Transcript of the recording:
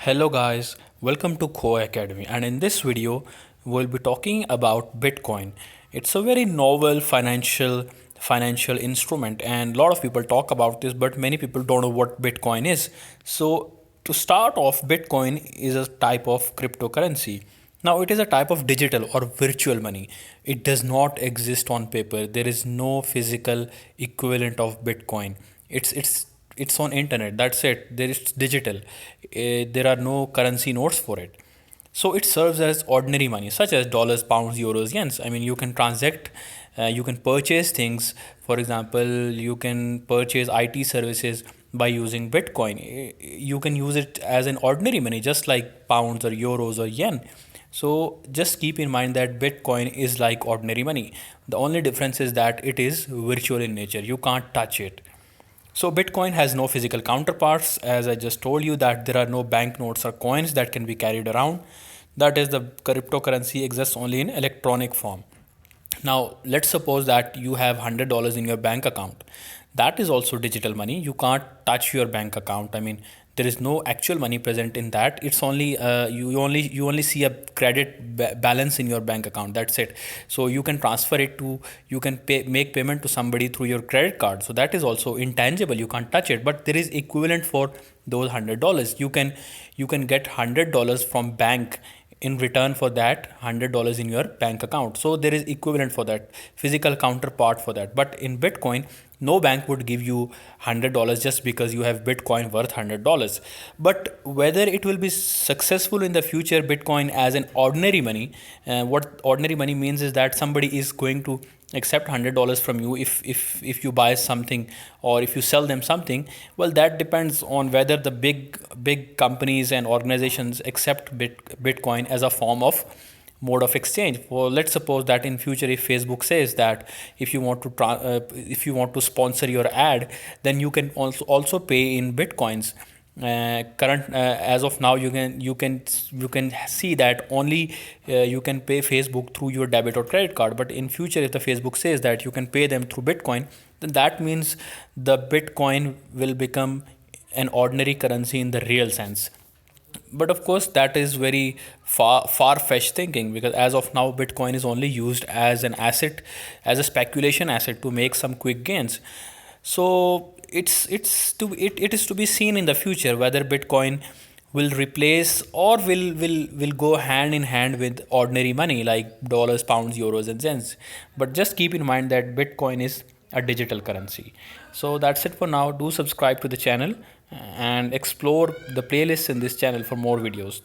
Hello guys, welcome to Core Academy, and in this video we'll be talking about Bitcoin. It's a very novel financial instrument and a lot of people talk about this, but many people don't know what Bitcoin is. So to start off, Bitcoin is a type of cryptocurrency. Now it is a type of digital or virtual money. It does not exist on paper. There is no physical equivalent of Bitcoin. It's on internet. That's it. There is digital. There are no currency notes for it. So it serves as ordinary money, such as dollars, pounds, euros, yens. I mean, you can transact, you can purchase things. For example, you can purchase IT services by using Bitcoin. You can use it as an ordinary money, just like pounds or euros or yen. So just keep in mind that Bitcoin is like ordinary money. The only difference is that it is virtual in nature. You can't touch it. So Bitcoin has no physical counterparts. As I just told you that there are no banknotes or coins that can be carried around. That is, the cryptocurrency exists only in electronic form. Now, let's suppose that you have $100 in your bank account. That is also digital money. You can't touch your bank account. I mean, there is no actual money present in that. It's only you only see a balance in your bank account. That's it. So you can transfer it to, you can make payment to somebody through your credit card. So that is also intangible. You can't touch it. But there is equivalent for those $100. You can get $100 from bank in return for that $100 in your bank account. So there is equivalent for that, physical counterpart for that. But in Bitcoin, no bank would give you $100 just because you have Bitcoin worth $100. But whether it will be successful in the future, Bitcoin as an ordinary money, what ordinary money means is that somebody is going to accept $100 from you if you buy something or if you sell them something. Well, that depends on whether the big companies and organizations accept Bitcoin as a form of mode of exchange. Well, let's suppose that in future, if Facebook says that if you want to sponsor your ad, then you can also pay in Bitcoins. Current As of now, you can see that only you can pay Facebook through your debit or credit card. But in future, if the Facebook says that you can pay them through Bitcoin, then that means the Bitcoin will become an ordinary currency in the real sense. But of course, that is very far-fetched thinking, because as of now, Bitcoin is only used as an asset, as a speculation asset, to make some quick gains. So it is to be seen in the future whether Bitcoin will replace or will go hand in hand with ordinary money like dollars, pounds, euros, and cents. But just keep in mind that Bitcoin is a digital currency. So that's it for now. Do subscribe to the channel and explore the playlists in this channel for more videos.